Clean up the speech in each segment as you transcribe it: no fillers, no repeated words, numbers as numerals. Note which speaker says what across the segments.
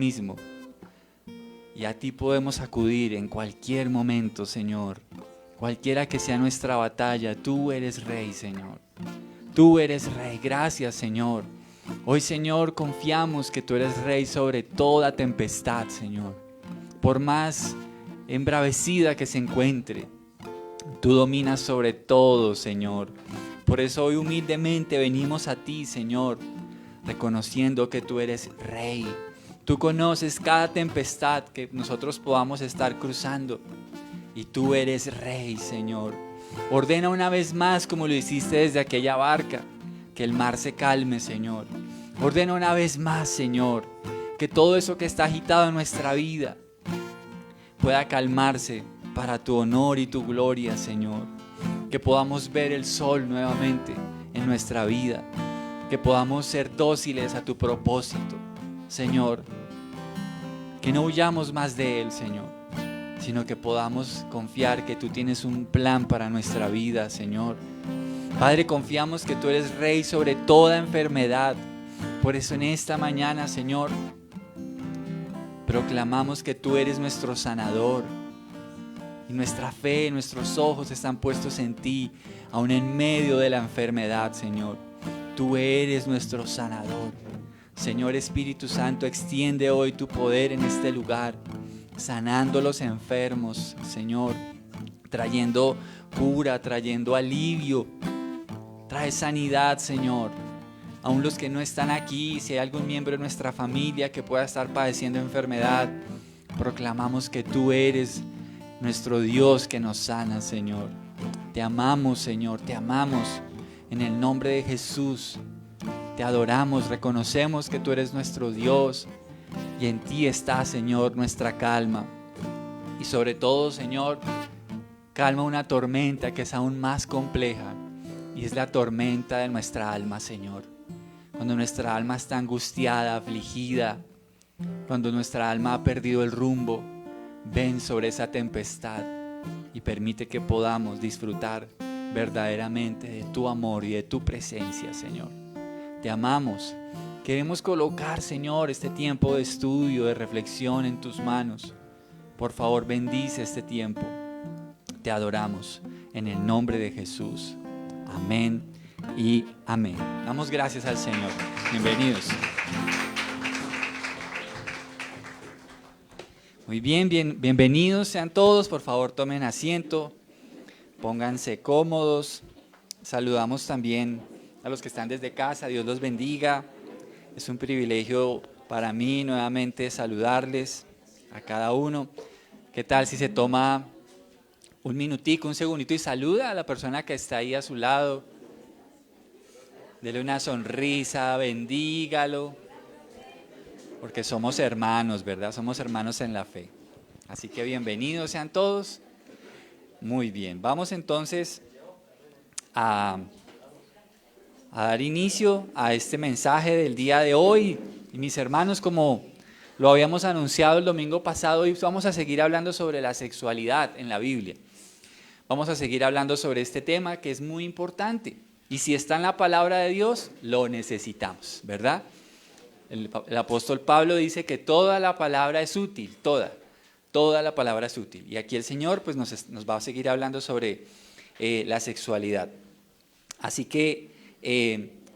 Speaker 1: mismo. Y a ti podemos acudir en cualquier momento, Señor. Cualquiera que sea nuestra batalla, tú eres Rey, Señor. Tú eres Rey. Gracias, Señor. Hoy, Señor, confiamos que tú eres Rey sobre toda tempestad, Señor. Por más embravecida que se encuentre, tú dominas sobre todo, Señor. Por eso hoy humildemente venimos a ti, Señor, reconociendo que tú eres Rey. Tú conoces cada tempestad que nosotros podamos estar cruzando. Y tú eres Rey, Señor. Ordena una vez más, como lo hiciste desde aquella barca, que el mar se calme, Señor. Ordena una vez más, Señor, que todo eso que está agitado en nuestra vida pueda calmarse para tu honor y tu gloria, Señor. Que podamos ver el sol nuevamente en nuestra vida. Que podamos ser dóciles a tu propósito, Señor. Que no huyamos más de él, Señor, sino que podamos confiar que tú tienes un plan para nuestra vida, Señor. Padre, confiamos que tú eres Rey sobre toda enfermedad. Por eso en esta mañana, Señor, proclamamos que tú eres nuestro sanador. Y nuestra fe, nuestros ojos están puestos en ti, aún en medio de la enfermedad, Señor. Tú eres nuestro sanador. Señor Espíritu Santo, extiende hoy tu poder en este lugar, sanando los enfermos, Señor, trayendo cura, trayendo alivio. Trae sanidad, Señor. Aún los que no están aquí, si hay algún miembro de nuestra familia que pueda estar padeciendo enfermedad, proclamamos que tú eres nuestro Dios que nos sana, Señor. Te amamos, Señor, te amamos. En el nombre de Jesús, te adoramos, reconocemos que tú eres nuestro Dios y en ti está, Señor, nuestra calma. Y sobre todo, Señor, calma una tormenta que es aún más compleja y es la tormenta de nuestra alma, Señor. Cuando nuestra alma está angustiada, afligida, cuando nuestra alma ha perdido el rumbo, ven sobre esa tempestad y permite que podamos disfrutar verdaderamente de tu amor y de tu presencia, Señor. Te amamos. Queremos colocar, Señor, este tiempo de estudio, de reflexión en tus manos. Por favor, bendice este tiempo. Te adoramos en el nombre de Jesús. Amén y amén. Damos gracias al Señor. Bienvenidos. Muy bien, bienvenidos sean todos. Por favor, tomen asiento. Pónganse cómodos. Saludamos también a los que están desde casa. Dios los bendiga. Es un privilegio para mí nuevamente saludarles a cada uno. ¿Qué tal si se toma un minutico, un segundito y saluda a la persona que está ahí a su lado? Dele una sonrisa, bendígalo, porque somos hermanos, ¿verdad? Somos hermanos en la fe. Así que bienvenidos sean todos. Muy bien, vamos entonces a dar inicio a este mensaje del día de hoy. Y mis hermanos, como lo habíamos anunciado el domingo pasado, hoy vamos a seguir hablando sobre la sexualidad en la Biblia. Vamos a seguir hablando sobre este tema que es muy importante. Y si está en la palabra de Dios, lo necesitamos, ¿verdad? El apóstol Pablo dice que toda la palabra es útil, toda la palabra es útil. Y aquí el Señor pues nos va a seguir hablando sobre la sexualidad. Así que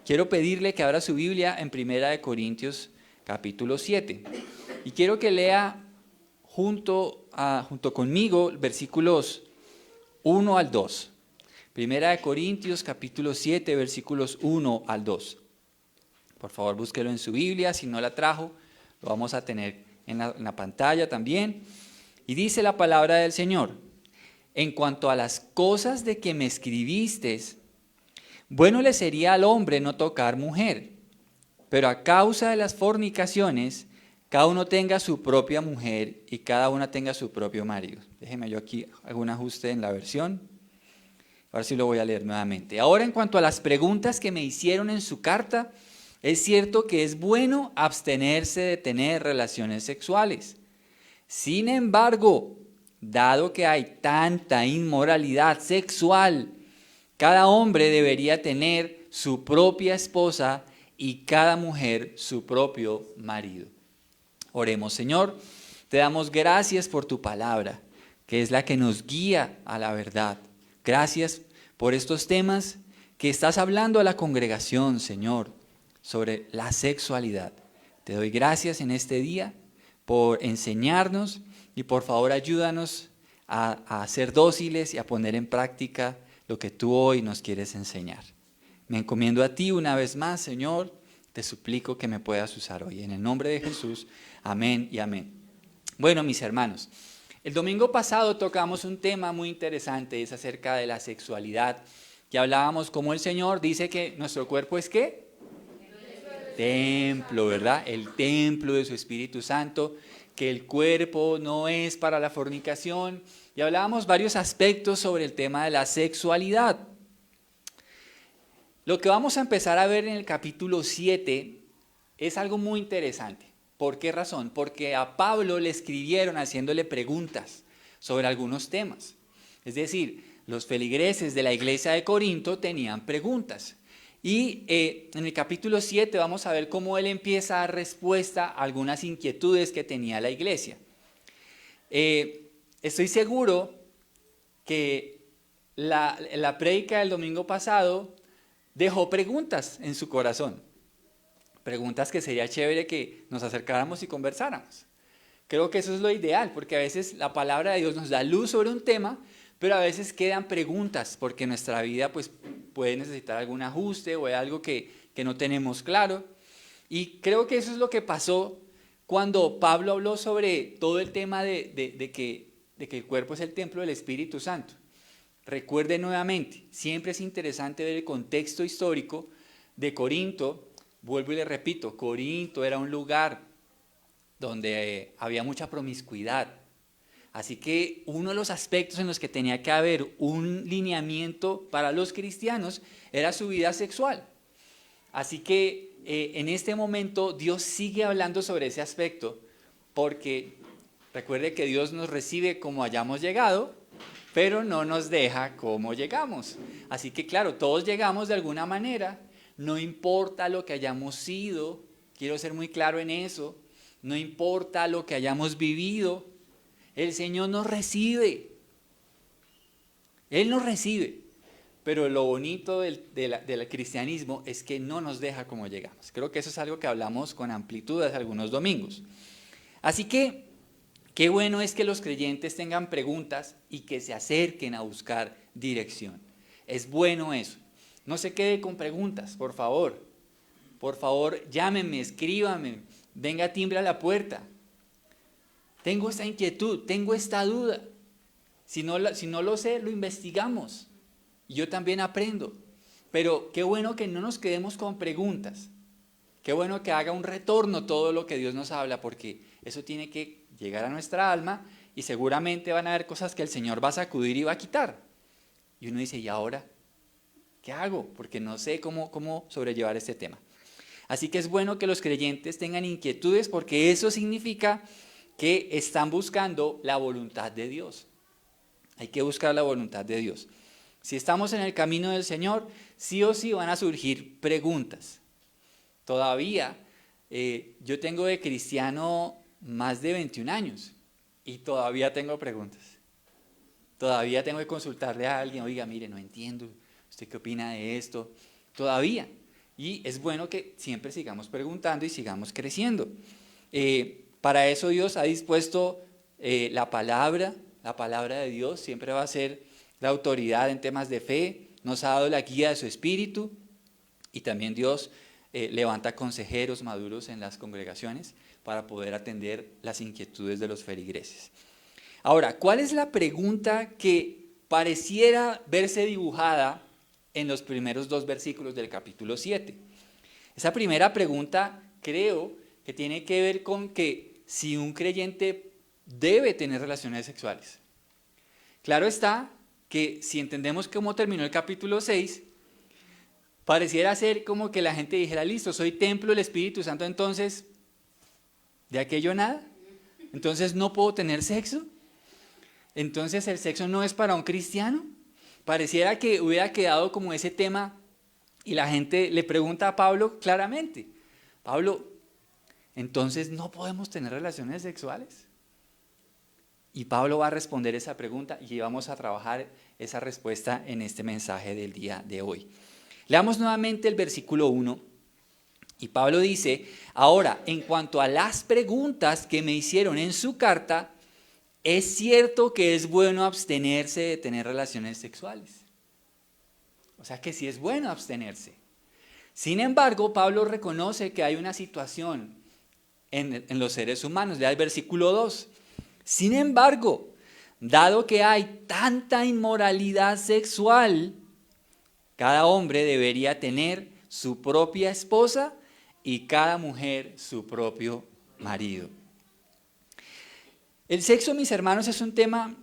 Speaker 1: quiero pedirle que abra su Biblia en 1 Corintios capítulo 7. Y quiero que lea junto conmigo versículos 1 al 2. 1 Corintios capítulo 7, versículos 1 al 2. Por favor, búsquelo en su Biblia. Si no la trajo, lo vamos a tener en la pantalla también. Y dice la palabra del Señor: en cuanto a las cosas de que me escribisteis, bueno le sería al hombre no tocar mujer, pero a causa de las fornicaciones, cada uno tenga su propia mujer y cada una tenga su propio marido. Déjeme yo aquí algún ajuste en la versión. Ahora sí lo voy a leer nuevamente. Ahora, en cuanto a las preguntas que me hicieron en su carta, es cierto que es bueno abstenerse de tener relaciones sexuales. Sin embargo, dado que hay tanta inmoralidad sexual, cada hombre debería tener su propia esposa y cada mujer su propio marido. Oremos. Señor, te damos gracias por tu palabra, que es la que nos guía a la verdad. Gracias por estos temas que estás hablando a la congregación, Señor, sobre la sexualidad. Te doy gracias en este día por enseñarnos y por favor ayúdanos a ser dóciles y a poner en práctica lo que tú hoy nos quieres enseñar. Me encomiendo a ti una vez más, Señor, te suplico que me puedas usar hoy. En el nombre de Jesús, amén y amén. Bueno, mis hermanos, el domingo pasado tocamos un tema muy interesante, es acerca de la sexualidad, que hablábamos como el Señor dice que nuestro cuerpo es ¿qué? Templo, ¿verdad? El templo de su Espíritu Santo, que el cuerpo no es para la fornicación, y hablábamos varios aspectos sobre el tema de la sexualidad. Lo que vamos a empezar a ver en el capítulo 7 es algo muy interesante. ¿Por qué razón? Porque a Pablo le escribieron haciéndole preguntas sobre algunos temas. Es decir, los feligreses de la iglesia de Corinto tenían preguntas. Y en el capítulo 7 vamos a ver cómo él empieza a dar respuesta a algunas inquietudes que tenía la iglesia. Estoy seguro que la prédica del domingo pasado dejó preguntas en su corazón. Preguntas que sería chévere que nos acercáramos y conversáramos. Creo que eso es lo ideal, porque a veces la palabra de Dios nos da luz sobre un tema, pero a veces quedan preguntas, porque nuestra vida pues, puede necesitar algún ajuste o algo que no tenemos claro. Y creo que eso es lo que pasó cuando Pablo habló sobre todo el tema de que el cuerpo es el templo del Espíritu Santo. Recuerden nuevamente, siempre es interesante ver el contexto histórico de Corinto. Vuelvo y le repito, Corinto era un lugar donde había mucha promiscuidad. Así que uno de los aspectos en los que tenía que haber un lineamiento para los cristianos era su vida sexual. Así que en este momento Dios sigue hablando sobre ese aspecto, porque recuerde que Dios nos recibe como hayamos llegado, pero no nos deja como llegamos. Así que claro, todos llegamos de alguna manera, no importa lo que hayamos sido, quiero ser muy claro en eso, no importa lo que hayamos vivido, el Señor nos recibe. Él nos recibe. Pero lo bonito del cristianismo es que no nos deja como llegamos. Creo que eso es algo que hablamos con amplitud hace algunos domingos. Así que qué bueno es que los creyentes tengan preguntas y que se acerquen a buscar dirección. Es bueno eso. No se quede con preguntas, por favor. Por favor, llámenme, escríbame, venga, timbre a la puerta. Tengo esta inquietud, tengo esta duda. Si no lo sé, lo investigamos. Y yo también aprendo. Pero qué bueno que no nos quedemos con preguntas. Qué bueno que haga un retorno todo lo que Dios nos habla, porque eso tiene que llegar a nuestra alma y seguramente van a haber cosas que el Señor va a sacudir y va a quitar. Y uno dice, ¿y ahora qué hago? Porque no sé cómo sobrellevar este tema. Así que es bueno que los creyentes tengan inquietudes, porque eso significa que están buscando la voluntad de Dios. Hay que buscar la voluntad de Dios. Si estamos en el camino del Señor, sí o sí van a surgir preguntas. Todavía, yo tengo de cristiano más de 21 años y todavía tengo preguntas. Todavía tengo que consultarle a alguien, oiga, mire, no entiendo, ¿usted qué opina de esto? Todavía. Y es bueno que siempre sigamos preguntando y sigamos creciendo. Para eso Dios ha dispuesto la palabra de Dios siempre va a ser la autoridad en temas de fe, nos ha dado la guía de su Espíritu y también Dios levanta consejeros maduros en las congregaciones para poder atender las inquietudes de los feligreses. Ahora, ¿cuál es la pregunta que pareciera verse dibujada en los primeros 2 versículos del capítulo 7? Esa primera pregunta creo que tiene que ver con que si un creyente debe tener relaciones sexuales. Claro está que si entendemos cómo terminó el capítulo 6, pareciera ser como que la gente dijera, listo, soy templo del Espíritu Santo, entonces, ¿de aquello nada? Entonces no puedo tener sexo. Entonces el sexo no es para un cristiano. Pareciera que hubiera quedado como ese tema y la gente le pregunta a Pablo claramente, Pablo, entonces no podemos tener relaciones sexuales. Y Pablo va a responder esa pregunta y vamos a trabajar esa respuesta en este mensaje del día de hoy. Leamos nuevamente el versículo 1 y Pablo dice: ahora, en cuanto a las preguntas que me hicieron en su carta, es cierto que es bueno abstenerse de tener relaciones sexuales. O sea que sí es bueno abstenerse. Sin embargo, Pablo reconoce que hay una situación en los seres humanos. Lea el versículo 2. Sin embargo, dado que hay tanta inmoralidad sexual, cada hombre debería tener su propia esposa y cada mujer su propio marido. El sexo, mis hermanos, es un tema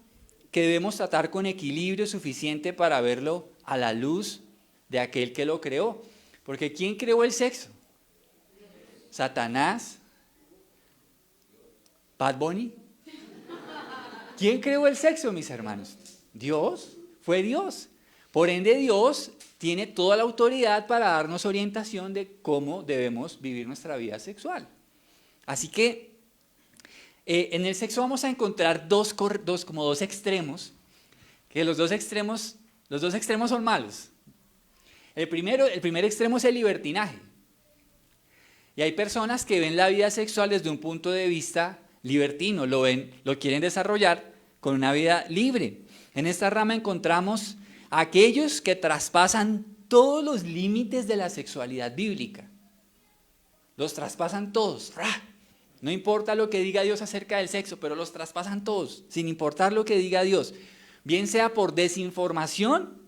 Speaker 1: que debemos tratar con equilibrio suficiente para verlo a la luz de aquel que lo creó. Porque ¿quién creó el sexo? ¿Satanás? ¿Bad Bunny? ¿Quién creó el sexo, mis hermanos? Dios, fue Dios. Por ende, Dios tiene toda la autoridad para darnos orientación de cómo debemos vivir nuestra vida sexual. Así que en el sexo vamos a encontrar dos extremos, que los dos extremos son malos. El primer extremo es el libertinaje. Y hay personas que ven la vida sexual desde un punto de vista libertino, lo quieren desarrollar con una vida libre. En esta rama encontramos a aquellos que traspasan todos los límites de la sexualidad bíblica. Los traspasan todos. No importa lo que diga Dios acerca del sexo, pero los traspasan todos, sin importar lo que diga Dios, bien sea por desinformación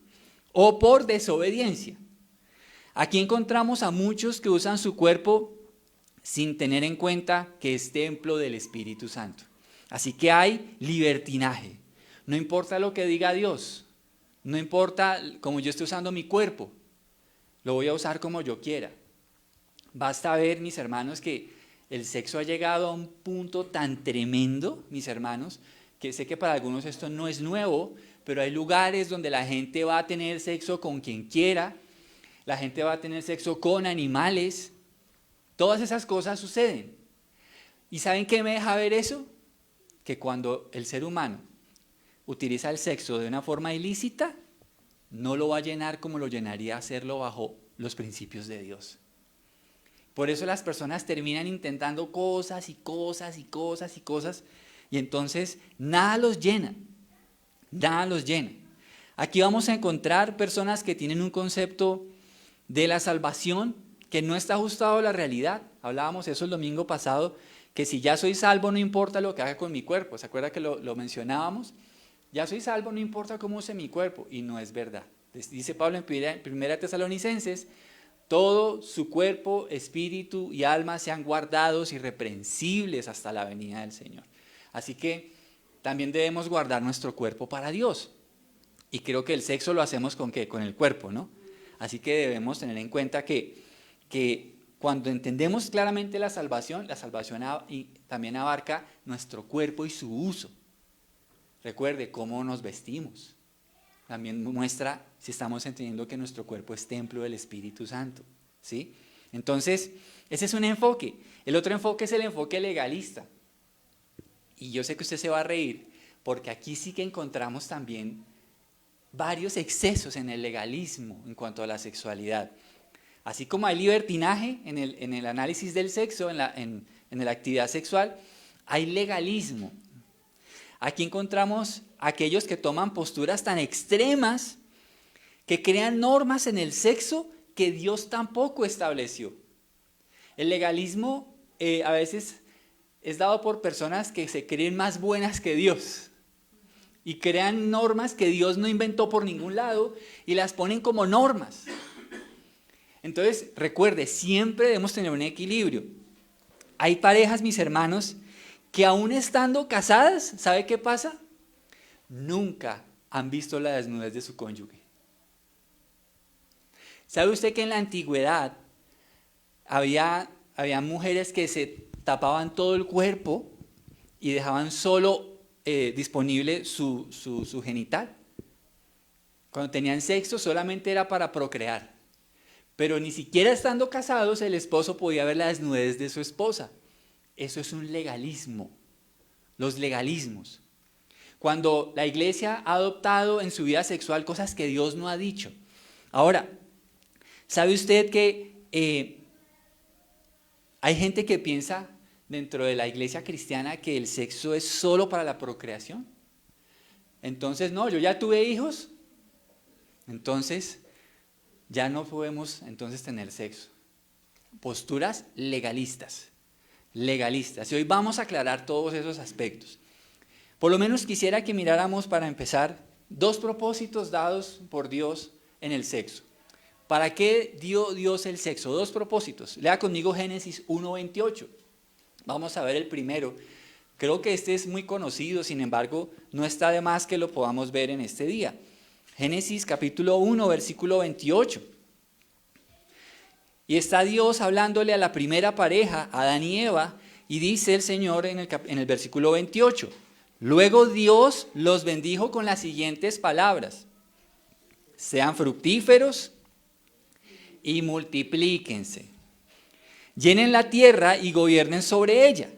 Speaker 1: o por desobediencia. Aquí encontramos a muchos que usan su cuerpo sin tener en cuenta que es templo del Espíritu Santo. Así que hay libertinaje. No importa lo que diga Dios, no importa cómo yo esté usando mi cuerpo, lo voy a usar como yo quiera. Basta ver, mis hermanos, que el sexo ha llegado a un punto tan tremendo, mis hermanos, que sé que para algunos esto no es nuevo, pero hay lugares donde la gente va a tener sexo con quien quiera, la gente va a tener sexo con animales, todas esas cosas suceden. ¿Y saben qué me deja ver eso? Que cuando el ser humano utiliza el sexo de una forma ilícita, no lo va a llenar como lo llenaría hacerlo bajo los principios de Dios. Por eso las personas terminan intentando cosas y cosas y cosas y cosas, y entonces nada los llena, nada los llena. Aquí vamos a encontrar personas que tienen un concepto de la salvación que no está ajustado a la realidad. Hablábamos eso el domingo pasado, que si ya soy salvo no importa lo que haga con mi cuerpo. ¿Se acuerda que lo mencionábamos? Ya soy salvo, no importa cómo use mi cuerpo, y no es verdad. Dice Pablo en 1 Tesalonicenses: todo su cuerpo, espíritu y alma sean guardados irreprensibles hasta la venida del Señor. Así que también debemos guardar nuestro cuerpo para Dios. Y creo que el sexo lo hacemos ¿con qué? Con el cuerpo, ¿no? Así que debemos tener en cuenta que cuando entendemos claramente la salvación también abarca nuestro cuerpo y su uso. Recuerde cómo nos vestimos. También muestra si estamos entendiendo que nuestro cuerpo es templo del Espíritu Santo, ¿sí? Entonces, ese es un enfoque. El otro enfoque es el enfoque legalista. Y yo sé que usted se va a reír, porque aquí sí que encontramos también varios excesos en el legalismo en cuanto a la sexualidad. Así como hay libertinaje en el análisis del sexo, en la actividad sexual, hay legalismo. Aquí encontramos aquellos que toman posturas tan extremas que crean normas en el sexo que Dios tampoco estableció. El legalismo a veces es dado por personas que se creen más buenas que Dios y crean normas que Dios no inventó por ningún lado y las ponen como normas. Entonces, recuerde, siempre debemos tener un equilibrio. Hay parejas, mis hermanos, que aún estando casadas, ¿sabe qué pasa? Nunca han visto la desnudez de su cónyuge. ¿Sabe usted que en la antigüedad había mujeres que se tapaban todo el cuerpo y dejaban solo disponible su genital? Cuando tenían sexo solamente era para procrear. Pero ni siquiera estando casados el esposo podía ver la desnudez de su esposa. eso es un legalismo, los legalismos. Cuando la iglesia ha adoptado en su vida sexual cosas que Dios no ha dicho. Ahora, ¿sabe usted que hay gente que piensa dentro de la iglesia cristiana que el sexo es solo para la procreación? Entonces, no, yo ya tuve hijos, entonces ya no podemos entonces tener sexo. Posturas legalistas, legalistas. Y hoy vamos a aclarar todos esos aspectos. Por lo menos quisiera que miráramos para empezar 2 propósitos dados por Dios en el sexo. ¿Para qué dio Dios el sexo? 2 propósitos. Lea conmigo Génesis 1:28. Vamos a ver el primero. Creo que este es muy conocido, sin embargo, no está de más que lo podamos ver en este día. Génesis capítulo 1, versículo 28. Y está Dios hablándole a la primera pareja, Adán y Eva, y dice el Señor en el versículo 28. Luego Dios los bendijo con las siguientes palabras: sean fructíferos y multiplíquense, llenen la tierra y gobiernen sobre ella,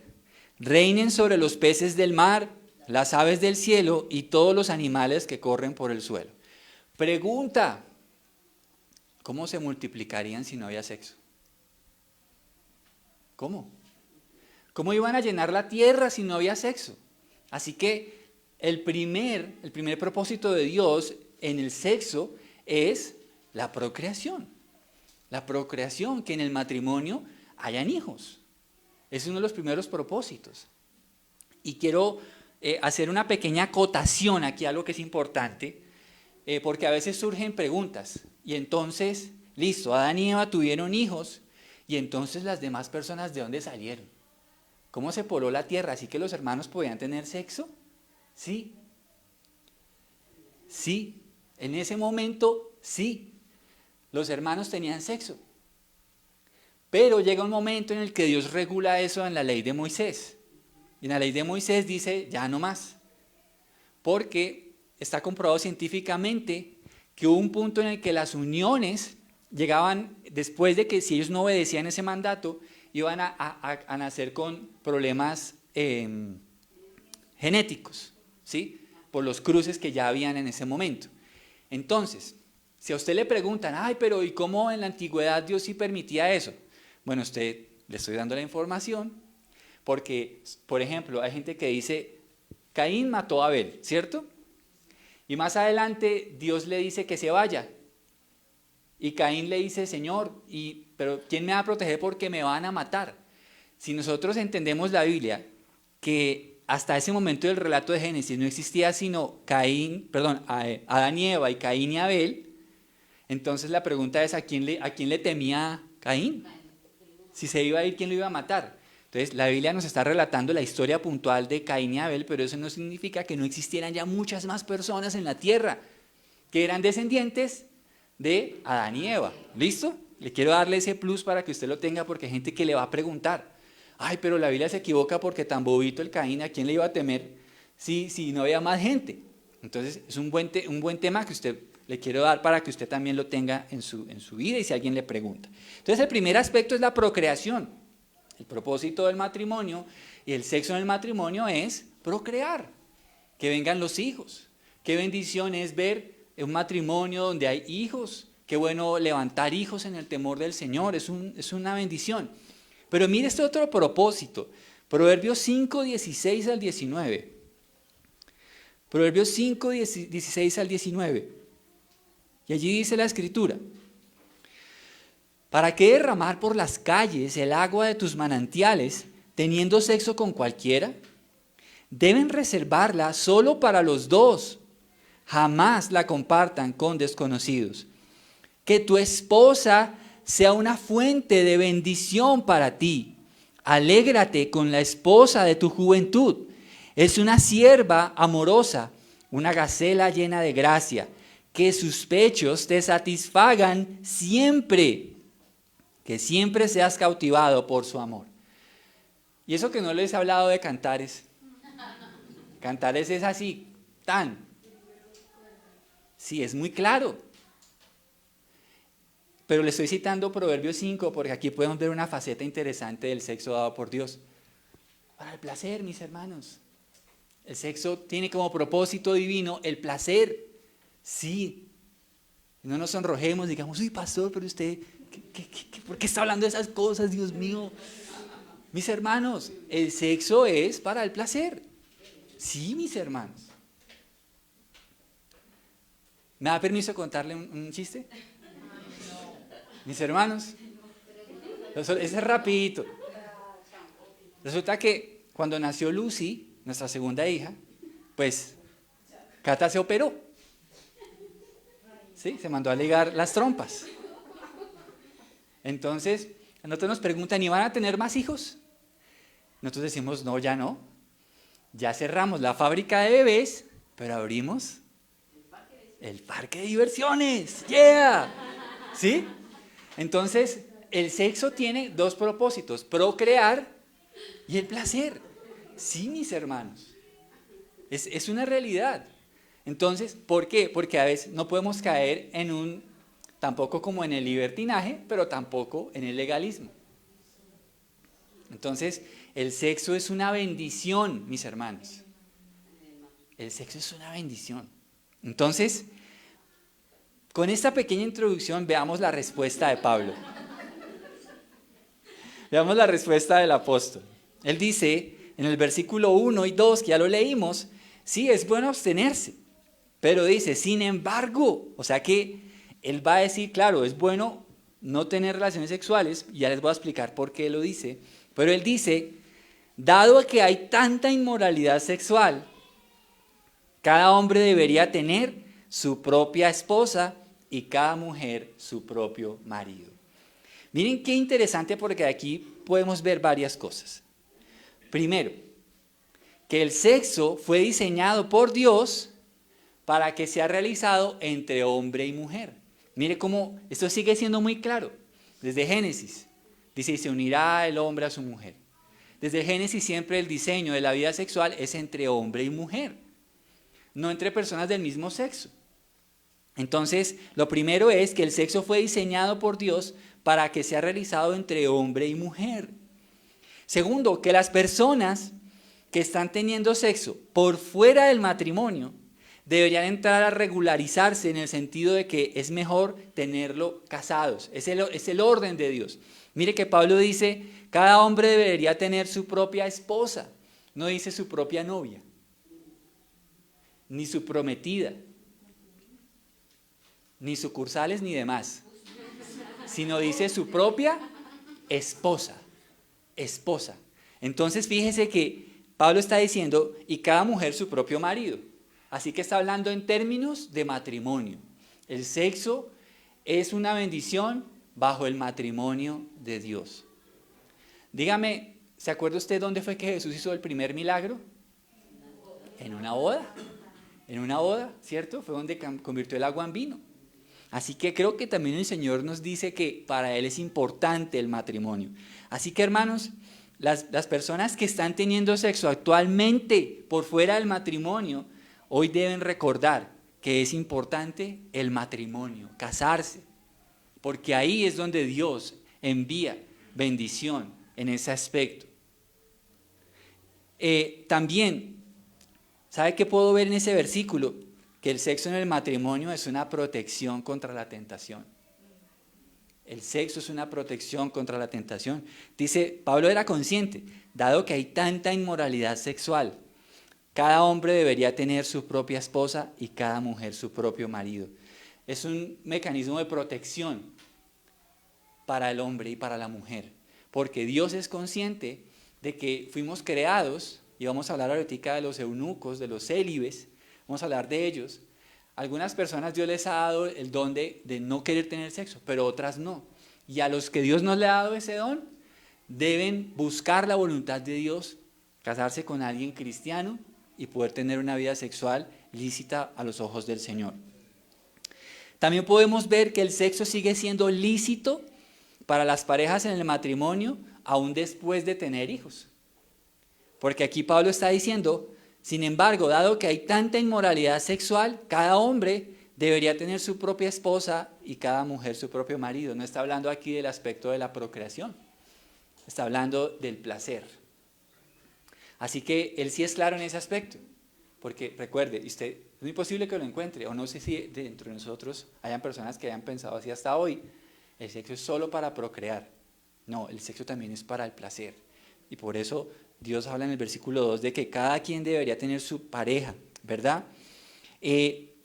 Speaker 1: reinen sobre los peces del mar, las aves del cielo y todos los animales que corren por el suelo. Pregunta: ¿cómo se multiplicarían si no había sexo? ¿Cómo? ¿Cómo iban a llenar la tierra si no había sexo? Así que el primer propósito de Dios en el sexo es la procreación. La procreación, que en el matrimonio hayan hijos. Es uno de los primeros propósitos. Y quiero hacer una pequeña acotación aquí, algo que es importante, porque a veces surgen preguntas. Y entonces, listo, Adán y Eva tuvieron hijos, y entonces las demás personas, ¿de dónde salieron? ¿Cómo se pobló la tierra? ¿Así que los hermanos podían tener sexo? Sí. Sí, en ese momento sí, los hermanos tenían sexo. Pero llega un momento en el que Dios regula eso en la ley de Moisés. Y en la ley de Moisés dice, ya no más. Porque está comprobado científicamente que hubo un punto en el que las uniones llegaban, después de que si ellos no obedecían ese mandato, iban a nacer con problemas genéticos, ¿sí? Por los cruces que ya habían en ese momento. Entonces, si a usted le preguntan, ay, pero ¿y cómo en la antigüedad Dios sí permitía eso? Bueno, le estoy dando la información, porque, por ejemplo, hay gente que dice, Caín mató a Abel, ¿cierto? Y más adelante Dios le dice que se vaya. Y Caín le dice, Señor, pero ¿quién me va a proteger porque me van a matar? Si nosotros entendemos la Biblia, que hasta ese momento del relato de Génesis no existía sino Adán y Eva y Caín y Abel, entonces la pregunta es, ¿a quién le temía Caín? Si se iba a ir, ¿quién lo iba a matar? Entonces la Biblia nos está relatando la historia puntual de Caín y Abel, pero eso no significa que no existieran ya muchas más personas en la tierra que eran descendientes de Adán y Eva. ¿Listo? Le quiero darle ese plus para que usted lo tenga, porque hay gente que le va a preguntar, ay, pero la Biblia se equivoca porque tan bobito el Caín, ¿a quién le iba a temer si no había más gente? Entonces es un buen tema que usted le quiero dar para que usted también lo tenga en su vida y si alguien le pregunta. Entonces el primer aspecto es la procreación. El propósito del matrimonio y el sexo en el matrimonio es procrear, que vengan los hijos. Qué bendición es ver un matrimonio donde hay hijos. Qué bueno levantar hijos en el temor del Señor, es una bendición. Pero mire este otro propósito, Proverbios 5, 16 al 19. Proverbios 5, 16 al 19. Y allí dice la Escritura: ¿para qué derramar por las calles el agua de tus manantiales, teniendo sexo con cualquiera? Deben reservarla solo para los dos. Jamás la compartan con desconocidos. Que tu esposa sea una fuente de bendición para ti. Alégrate con la esposa de tu juventud. Es una sierva amorosa, una gacela llena de gracia. Que sus pechos te satisfagan siempre. Que siempre seas cautivado por su amor. Y eso que no les he hablado de Cantares. Cantares es así, sí, es muy claro. Pero le estoy citando Proverbios 5 porque aquí podemos ver una faceta interesante del sexo dado por Dios. para el placer, mis hermanos. El sexo tiene como propósito divino el placer. Sí. No nos sonrojemos, digamos, uy, pastor, pero usted, ¿por qué está hablando de esas cosas, Dios mío? Mis hermanos, el sexo es para el placer. Sí, mis hermanos. ¿Me da permiso contarle un chiste? Mis hermanos, ese es rapidito. Resulta que cuando nació Lucy, nuestra segunda hija, pues Cata se operó. ¿Sí? Se mandó a ligar las trompas. Entonces, a nosotros nos preguntan, ¿y van a tener más hijos? Nosotros decimos, no, ya no. Ya cerramos la fábrica de bebés, pero abrimos el parque de diversiones. ¡Yeah! ¿Sí? Entonces, el sexo tiene dos propósitos, procrear y el placer. Sí, mis hermanos. Es una realidad. Entonces, ¿por qué? Porque a veces no podemos caer tampoco como en el libertinaje, pero tampoco en el legalismo. Entonces, el sexo es una bendición, mis hermanos. El sexo es una bendición. Entonces, con esta pequeña introducción, veamos la respuesta de Pablo. Veamos la respuesta del apóstol. Él dice, en el versículo 1 y 2, que ya lo leímos, sí, es bueno abstenerse, pero dice, sin embargo, o sea que él va a decir, claro, es bueno no tener relaciones sexuales, y ya les voy a explicar por qué lo dice, pero él dice, dado que hay tanta inmoralidad sexual, cada hombre debería tener su propia esposa y cada mujer su propio marido. Miren qué interesante porque aquí podemos ver varias cosas. Primero, que el sexo fue diseñado por Dios para que sea realizado entre hombre y mujer. Mire cómo esto sigue siendo muy claro. Desde Génesis dice, y se unirá el hombre a su mujer. Desde Génesis siempre el diseño de la vida sexual es entre hombre y mujer, no entre personas del mismo sexo. Entonces, lo primero es que el sexo fue diseñado por Dios para que sea realizado entre hombre y mujer. Segundo, que las personas que están teniendo sexo por fuera del matrimonio deberían entrar a regularizarse en el sentido de que es mejor tenerlo casados. Es el orden de Dios. Mire que Pablo dice, cada hombre debería tener su propia esposa. No dice su propia novia, ni su prometida, ni sucursales, ni demás, sino dice su propia esposa. Esposa. Entonces fíjese que Pablo está diciendo, y cada mujer su propio marido. Así que está hablando en términos de matrimonio. El sexo es una bendición bajo el matrimonio de Dios. Dígame, ¿se acuerda usted dónde fue que Jesús hizo el primer milagro? En una boda. En una boda, ¿cierto? Fue donde convirtió el agua en vino. Así que creo que también el Señor nos dice que para Él es importante el matrimonio. Así que, hermanos, las personas que están teniendo sexo actualmente por fuera del matrimonio, hoy deben recordar que es importante el matrimonio, casarse, porque ahí es donde Dios envía bendición en ese aspecto. También, ¿sabe qué puedo ver en ese versículo? Que el sexo en el matrimonio es una protección contra la tentación. El sexo es una protección contra la tentación. Dice, Pablo era consciente, dado que hay tanta inmoralidad sexual, cada hombre debería tener su propia esposa y cada mujer su propio marido. Es un mecanismo de protección para el hombre y para la mujer, porque Dios es consciente de que fuimos creados, y vamos a hablar ahorita de los eunucos, de los célibes, vamos a hablar de ellos. Algunas personas Dios les ha dado el don de no querer tener sexo, pero otras no. Y a los que Dios no le ha dado ese don, deben buscar la voluntad de Dios, casarse con alguien cristiano y poder tener una vida sexual lícita a los ojos del Señor. También podemos ver que el sexo sigue siendo lícito para las parejas en el matrimonio, aún después de tener hijos. Porque aquí Pablo está diciendo, sin embargo, dado que hay tanta inmoralidad sexual, cada hombre debería tener su propia esposa y cada mujer su propio marido. No está hablando aquí del aspecto de la procreación, está hablando del placer. Así que él sí es claro en ese aspecto, porque recuerde, usted, es muy posible que lo encuentre, o no sé si dentro de nosotros hayan personas que hayan pensado así hasta hoy, el sexo es solo para procrear. No, el sexo también es para el placer. Y por eso Dios habla en el versículo 2 de que cada quien debería tener su pareja, ¿verdad?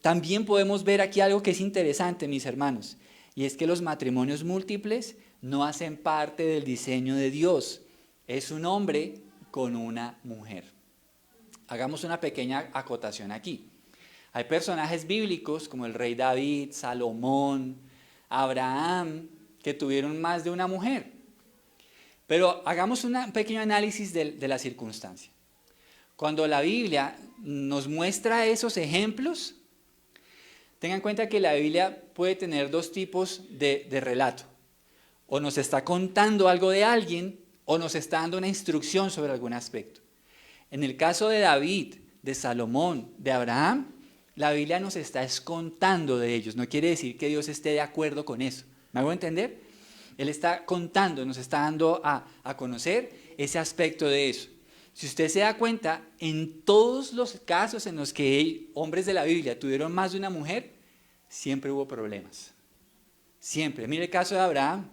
Speaker 1: También podemos ver aquí algo que es interesante, mis hermanos, y es que los matrimonios múltiples no hacen parte del diseño de Dios. Es un hombre con una mujer. Hagamos una pequeña acotación aquí. Hay personajes bíblicos como el rey David, Salomón, Abraham, que tuvieron más de una mujer. Pero hagamos un pequeño análisis de la circunstancia. Cuando la Biblia nos muestra esos ejemplos, tengan en cuenta que la Biblia puede tener dos tipos de relato. O nos está contando algo de alguien, o nos está dando una instrucción sobre algún aspecto. En el caso de David, de Salomón, de Abraham, la Biblia nos está contando de ellos. No quiere decir que Dios esté de acuerdo con eso. ¿Me hago entender? Él está contando, nos está dando a conocer ese aspecto de eso. Si usted se da cuenta, en todos los casos en los que hombres de la Biblia tuvieron más de una mujer, siempre hubo problemas. Siempre. Mire el caso de Abraham,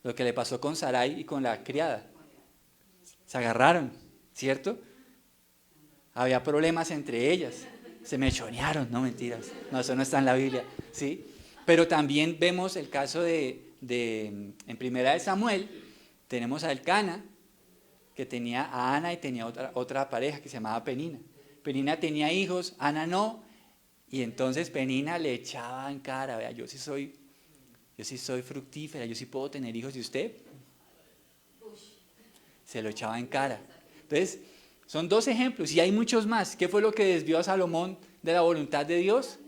Speaker 1: lo que le pasó con Sarai y con la criada. Se agarraron, ¿cierto? Había problemas entre ellas. Se mechonearon, no mentiras. No, eso no está en la Biblia, ¿sí? Pero también vemos el caso en Primera de Samuel, tenemos a Elcana, que tenía a Ana y tenía otra pareja que se llamaba Penina. Penina tenía hijos, Ana no, y entonces Penina le echaba en cara, vea, yo sí soy fructífera, yo sí puedo tener hijos, ¿y usted? Se lo echaba en cara. Entonces, son dos ejemplos, y hay muchos más. ¿Qué fue lo que desvió a Salomón de la voluntad de Dios?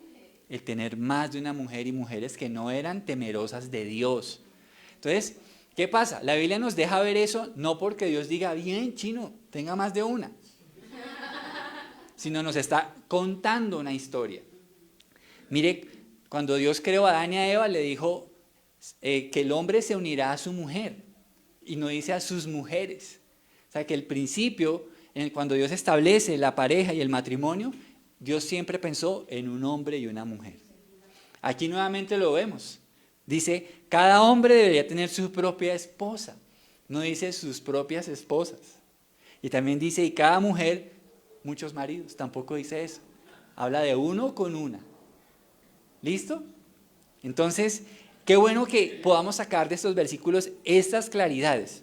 Speaker 1: El tener más de una mujer y mujeres que no eran temerosas de Dios. Entonces, ¿qué pasa? La Biblia nos deja ver eso no porque Dios diga, bien, chino, tenga más de una, sino nos está contando una historia. Mire, cuando Dios creó a Adán y a Eva, le dijo que el hombre se unirá a su mujer, y no dice a sus mujeres. O sea, que el principio, cuando Dios establece la pareja y el matrimonio, Dios siempre pensó en un hombre y una mujer. Aquí nuevamente lo vemos. Dice, cada hombre debería tener su propia esposa. No dice sus propias esposas. Y también dice, y cada mujer, muchos maridos. Tampoco dice eso. Habla de uno con una. ¿Listo? Entonces, qué bueno que podamos sacar de estos versículos estas claridades.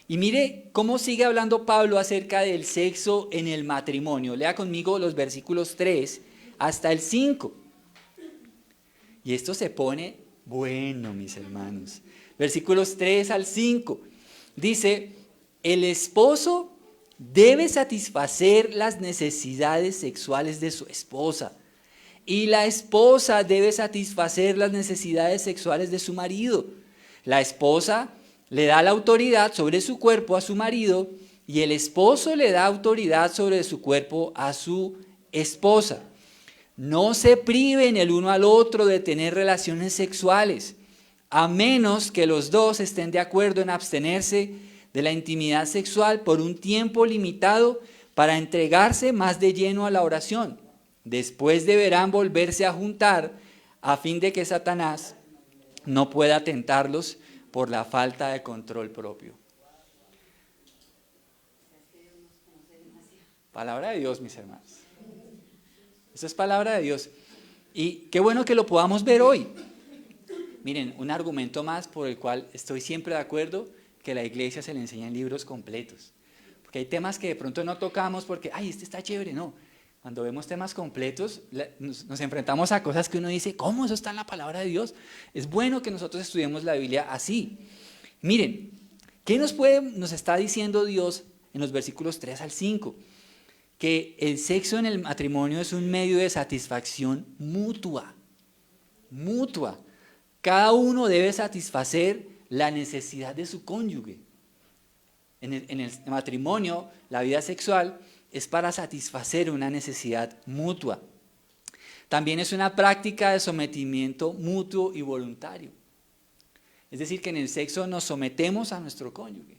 Speaker 1: Y mire cómo sigue hablando Pablo acerca del sexo en el matrimonio. Lea conmigo los versículos 3 hasta el 5. Y esto se pone bueno, mis hermanos. Versículos 3 al 5. Dice, el esposo debe satisfacer las necesidades sexuales de su esposa. Y la esposa debe satisfacer las necesidades sexuales de su marido. La esposa le da la autoridad sobre su cuerpo a su marido y el esposo le da autoridad sobre su cuerpo a su esposa. No se priven el uno al otro de tener relaciones sexuales, a menos que los dos estén de acuerdo en abstenerse de la intimidad sexual por un tiempo limitado para entregarse más de lleno a la oración. Después deberán volverse a juntar a fin de que Satanás no pueda tentarlos por la falta de control propio. Palabra de Dios, mis hermanos. Eso es palabra de Dios. Y qué bueno que lo podamos ver hoy. Miren, un argumento más por el cual estoy siempre de acuerdo que a la iglesia se le enseñan libros completos. Porque hay temas que de pronto no tocamos porque, ay, este está chévere, no. Cuando vemos temas completos, nos enfrentamos a cosas que uno dice, ¿cómo eso está en la palabra de Dios? Es bueno que nosotros estudiemos la Biblia así. Miren, ¿qué nos está diciendo Dios en los versículos 3 al 5? Que el sexo en el matrimonio es un medio de satisfacción mutua. Mutua. Cada uno debe satisfacer la necesidad de su cónyuge. En el matrimonio, la vida sexual es para satisfacer una necesidad mutua. También es una práctica de sometimiento mutuo y voluntario. Es decir, que en el sexo nos sometemos a nuestro cónyuge.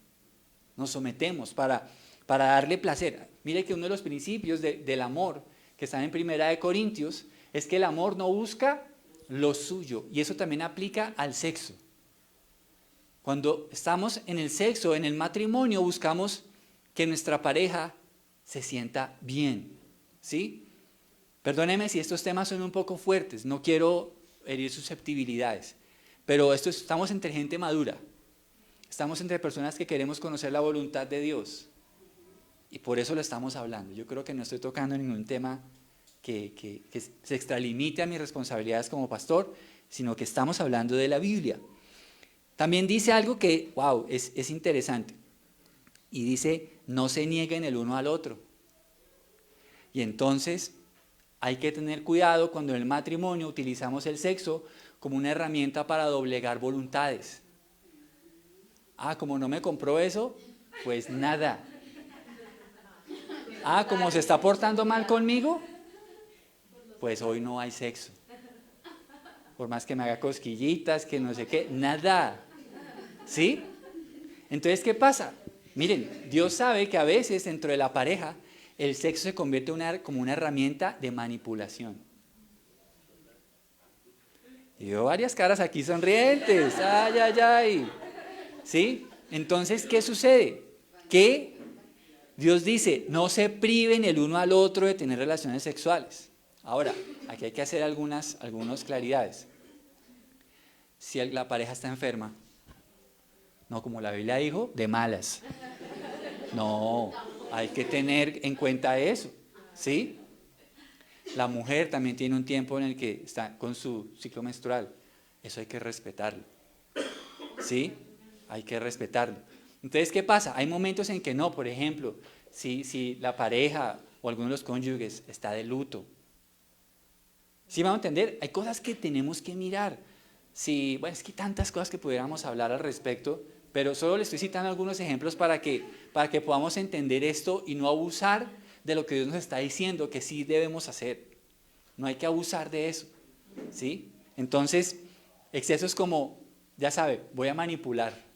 Speaker 1: Nos sometemos para para darle placer. Mire que uno de los principios del amor que están en Primera de Corintios es que el amor no busca lo suyo, y eso también aplica al sexo. Cuando estamos en el sexo, en el matrimonio, buscamos que nuestra pareja se sienta bien, ¿sí? Perdóneme si estos temas son un poco fuertes, no quiero herir susceptibilidades, pero estamos entre gente madura, estamos entre personas que queremos conocer la voluntad de Dios, y por eso lo estamos hablando. Yo creo que no estoy tocando ningún tema que se extralimite a mis responsabilidades como pastor, sino que estamos hablando de la Biblia. También dice algo que, wow, es interesante. Y dice, no se nieguen el uno al otro. Y entonces hay que tener cuidado cuando en el matrimonio utilizamos el sexo como una herramienta para doblegar voluntades. Ah, como no me compró eso, pues nada. Ah, como se está portando mal conmigo, pues hoy no hay sexo. Por más que me haga cosquillitas, que no sé qué, nada. ¿Sí? Entonces, ¿qué pasa? Miren, Dios sabe que a veces dentro de la pareja el sexo se convierte como una herramienta de manipulación. Y veo varias caras aquí sonrientes. Ay, ay, ay. ¿Sí? Entonces, ¿qué sucede? Que Dios dice, no se priven el uno al otro de tener relaciones sexuales. Ahora, aquí hay que hacer algunas claridades. Si la pareja está enferma, no, como la Biblia dijo, de malas. No, hay que tener en cuenta eso, ¿sí? La mujer también tiene un tiempo en el que está con su ciclo menstrual. Eso hay que respetarlo, ¿sí? Hay que respetarlo. Entonces, ¿qué pasa? Hay momentos en que no, por ejemplo, si la pareja o alguno de los cónyuges está de luto. ¿Sí van a entender? Hay cosas que tenemos que mirar. Sí, bueno, es que hay tantas cosas que pudiéramos hablar al respecto, pero solo le estoy citando algunos ejemplos para que podamos entender esto y no abusar de lo que Dios nos está diciendo que sí debemos hacer. No hay que abusar de eso, ¿sí? Entonces, excesos como, ya sabe, voy a manipular.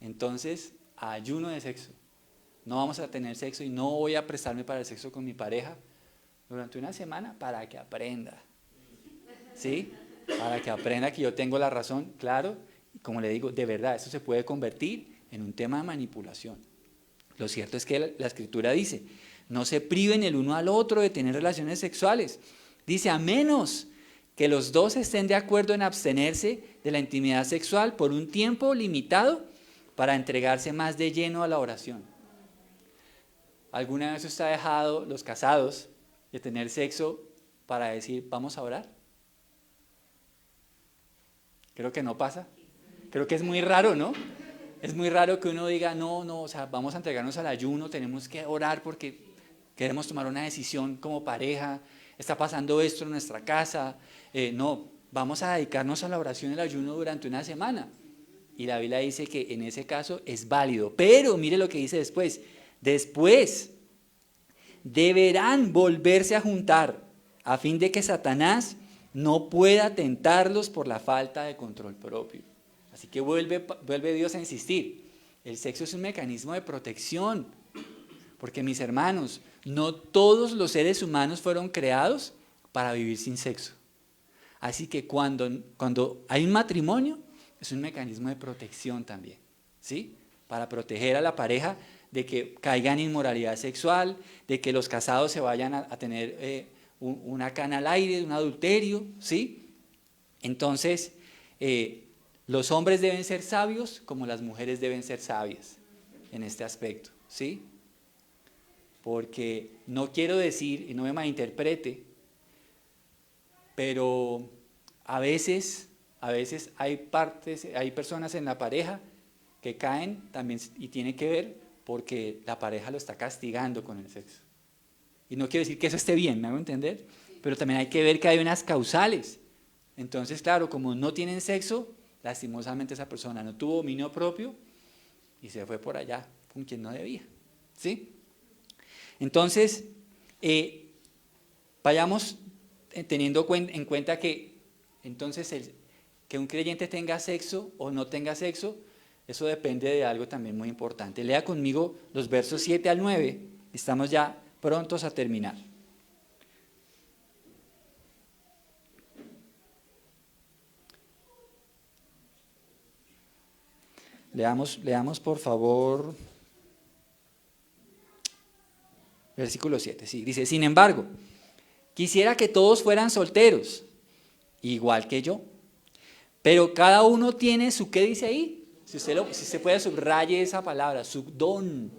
Speaker 1: Entonces, ayuno de sexo. No vamos a tener sexo y no voy a prestarme para el sexo con mi pareja durante una semana para que aprenda, ¿sí? Para que aprenda que yo tengo la razón, claro, y como le digo, de verdad, eso se puede convertir en un tema de manipulación. Lo cierto es que la Escritura dice, no se priven el uno al otro de tener relaciones sexuales. Dice, a menos que los dos estén de acuerdo en abstenerse de la intimidad sexual por un tiempo limitado para entregarse más de lleno a la oración. ¿Alguna vez usted ha dejado, los casados, de tener sexo para decir, vamos a orar? Creo que no pasa. Creo que es muy raro, ¿no? Es muy raro que uno diga, no, o sea, vamos a entregarnos al ayuno, tenemos que orar porque queremos tomar una decisión como pareja, está pasando esto en nuestra casa. No, vamos a dedicarnos a la oración y el ayuno durante una semana. Y la Biblia dice que en ese caso es válido. Pero mire lo que dice después. Después deberán volverse a juntar a fin de que Satanás no pueda tentarlos por la falta de control propio. Así que vuelve Dios a insistir. El sexo es un mecanismo de protección. Porque mis hermanos, no todos los seres humanos fueron creados para vivir sin sexo. Así que cuando hay un matrimonio, es un mecanismo de protección también, ¿sí? Para proteger a la pareja de que caiga en inmoralidad sexual, de que los casados se vayan a tener una cana al aire, un adulterio, ¿sí? Entonces, los hombres deben ser sabios como las mujeres deben ser sabias en este aspecto, ¿sí? Porque no quiero decir, y no me malinterprete, pero a veces hay personas en la pareja que caen también y tiene que ver porque la pareja lo está castigando con el sexo. Y no quiero decir que eso esté bien, ¿me hago entender? Pero también hay que ver que hay unas causales. Entonces, claro, como no tienen sexo, lastimosamente esa persona no tuvo dominio propio y se fue por allá con quien no debía, ¿sí? Entonces, vayamos teniendo en cuenta que entonces que un creyente tenga sexo o no tenga sexo Eso depende de algo también muy importante. Lea conmigo los versos 7 al 9. Estamos ya prontos a terminar. Leamos por favor, versículo 7, sí, dice, sin embargo, quisiera que todos fueran solteros, igual que yo, pero cada uno tiene su, ¿qué dice ahí? Si se puede subraye esa palabra, su don.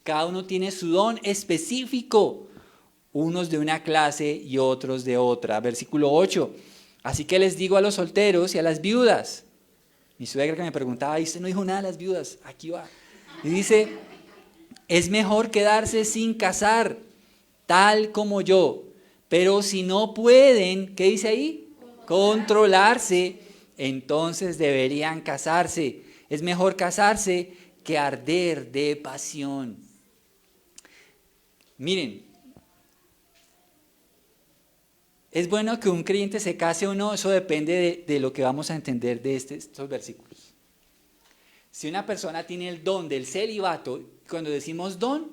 Speaker 1: Cada uno tiene su don específico, unos de una clase y otros de otra. Versículo 8, así que les digo a los solteros y a las viudas. Mi suegra que me preguntaba, ¿y usted no dijo nada de las viudas? Aquí va. Y dice, es mejor quedarse sin casar, tal como yo. Pero si no pueden, ¿qué dice ahí? Controlarse, entonces deberían casarse. Es mejor casarse que arder de pasión. Miren, ¿es bueno que un creyente se case o no? Eso depende de lo que vamos a entender de estos versículos. Si una persona tiene el don del celibato, cuando decimos don,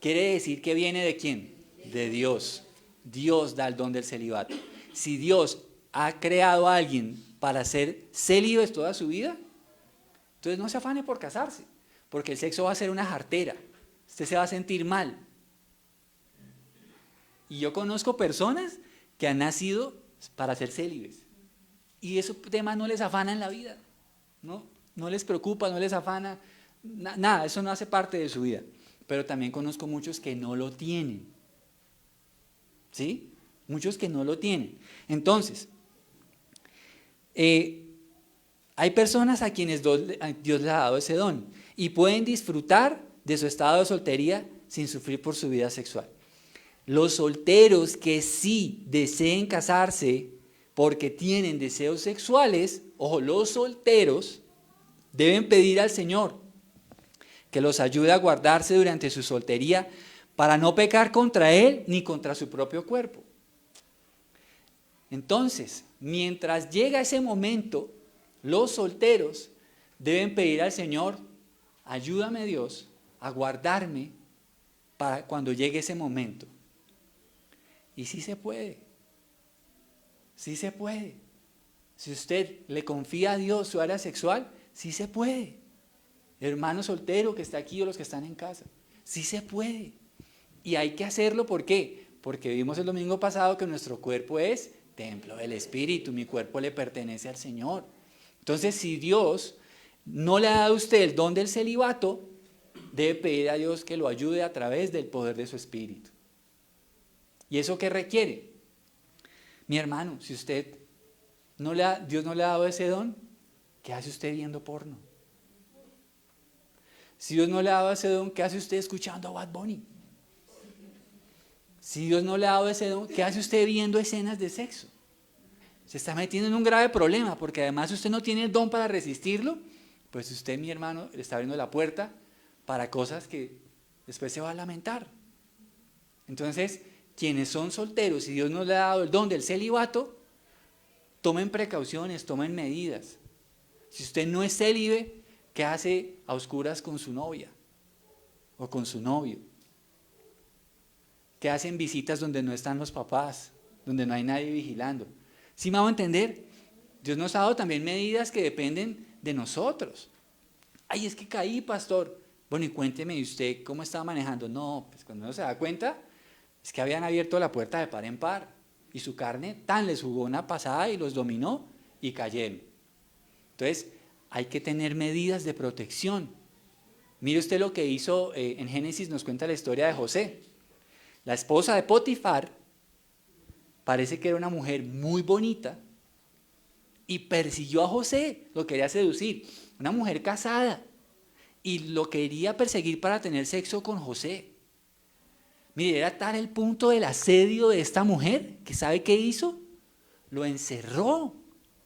Speaker 1: quiere decir que viene ¿de quién? De Dios. Dios da el don del celibato. Si Dios ha creado a alguien para ser célibes toda su vida, entonces no se afane por casarse, porque el sexo va a ser una jartera. Usted se va a sentir mal. Y yo conozco personas que han nacido para ser célibes. Y esos temas no les afana en la vida. No les preocupa, no les afana. Nada, eso no hace parte de su vida. Pero también conozco muchos que no lo tienen. ¿Sí? Muchos que no lo tienen. Entonces, hay personas a quienes Dios les ha dado ese don y pueden disfrutar de su estado de soltería sin sufrir por su vida sexual. Los solteros que sí deseen casarse porque tienen deseos sexuales, ojo, los solteros deben pedir al Señor que los ayude a guardarse durante su soltería para no pecar contra Él ni contra su propio cuerpo. Entonces, mientras llega ese momento, los solteros deben pedir al Señor, ayúdame Dios a guardarme para cuando llegue ese momento. Y sí se puede, sí se puede. Si usted le confía a Dios su área sexual, sí se puede. Hermano soltero que está aquí o los que están en casa, sí se puede. Y hay que hacerlo, ¿por qué? Porque vimos el domingo pasado que nuestro cuerpo es templo del Espíritu, mi cuerpo le pertenece al Señor. Entonces, si Dios no le ha dado a usted el don del celibato, debe pedir a Dios que lo ayude a través del poder de su Espíritu. ¿Y eso qué requiere? Mi hermano, si Dios no le ha dado ese don, ¿qué hace usted viendo porno? Si Dios no le ha dado ese don, ¿qué hace usted escuchando a Bad Bunny? Si Dios no le ha dado ese don, ¿qué hace usted viendo escenas de sexo? Se está metiendo en un grave problema, porque además usted no tiene el don para resistirlo, pues usted, mi hermano, le está abriendo la puerta para cosas que después se va a lamentar. Entonces, quienes son solteros y Dios no le ha dado el don del celibato, tomen precauciones, tomen medidas. Si usted no es célibe, ¿qué hace a oscuras con su novia o con su novio? ¿Qué hacen visitas donde no están los papás, donde no hay nadie vigilando? ¿Sí me hago entender? Dios nos ha dado también medidas que dependen de nosotros. Ay, es que caí, pastor. Bueno, y cuénteme, ¿y usted cómo estaba manejando? No, pues cuando uno se da cuenta, es que habían abierto la puerta de par en par y su carne tan les jugó una pasada y los dominó y cayeron. Entonces, hay que tener medidas de protección. Mire usted lo que hizo en Génesis, nos cuenta la historia de José. La esposa de Potifar parece que era una mujer muy bonita y persiguió a José, lo quería seducir. Una mujer casada y lo quería perseguir para tener sexo con José. Mire, era tal el punto del asedio de esta mujer que ¿sabe qué hizo? Lo encerró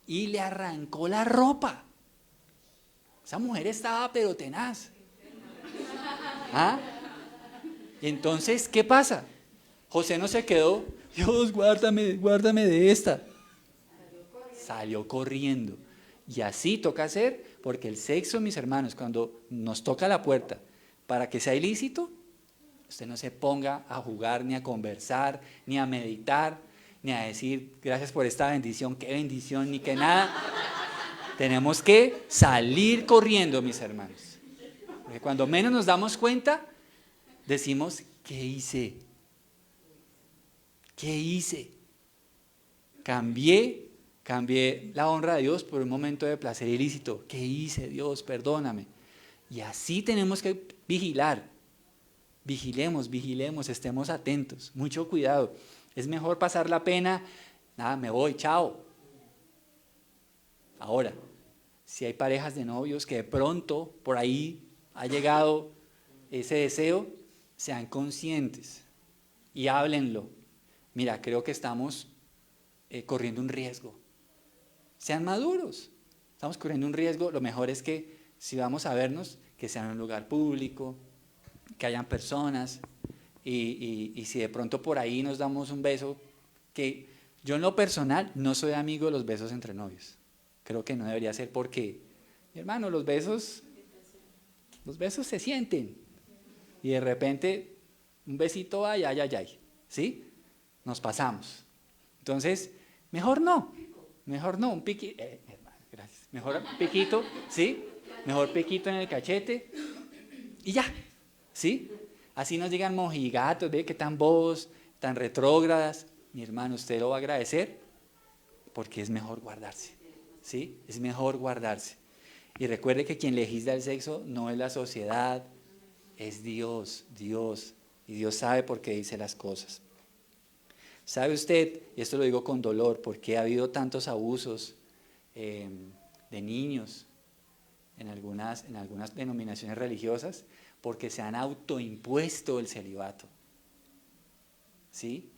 Speaker 1: y le arrancó la ropa. Esa mujer estaba pero tenaz. ¿Ah? Y entonces, ¿qué pasa? José no se quedó, Dios, guárdame de esta. Salió corriendo. Y así toca hacer Porque el sexo, mis hermanos, cuando nos toca la puerta para que sea ilícito, usted no se ponga a jugar, ni a conversar, ni a meditar, ni a decir gracias por esta bendición, qué bendición, ni que nada. Tenemos que salir corriendo, mis hermanos. Porque cuando menos nos damos cuenta, decimos, ¿qué hice? ¿Qué hice? Cambié la honra de Dios por un momento de placer ilícito. ¿Qué hice, Dios? Perdóname. Y así tenemos que vigilar. Vigilemos, estemos atentos. Mucho cuidado. Es mejor pasar la pena, nada, me voy, chao. Ahora, si hay parejas de novios que de pronto por ahí ha llegado ese deseo, sean conscientes y háblenlo. Mira, creo que estamos corriendo un riesgo. Sean maduros. Estamos corriendo un riesgo. Lo mejor es que si vamos a vernos, que sea en un lugar público, que hayan personas y si de pronto por ahí nos damos un beso, que yo en lo personal no soy amigo de los besos entre novios. Creo que no debería ser porque, mi hermano, los besos se sienten y de repente un besito, ay, ¿sí? Nos pasamos. Entonces, mejor no, un piquito, gracias, mejor un piquito, ¿sí? Mejor piquito en el cachete y ya, ¿sí? Así nos digan mojigatos, ve que tan bobos, tan retrógradas. Mi hermano, usted lo va a agradecer porque es mejor guardarse, ¿sí? Es mejor guardarse. Y recuerde que quien legisla el sexo no es la sociedad, es Dios. Y Dios sabe por qué dice las cosas. ¿Sabe usted, y esto lo digo con dolor, por qué ha habido tantos abusos de niños en algunas denominaciones religiosas? Porque se han autoimpuesto el celibato. ¿Sí?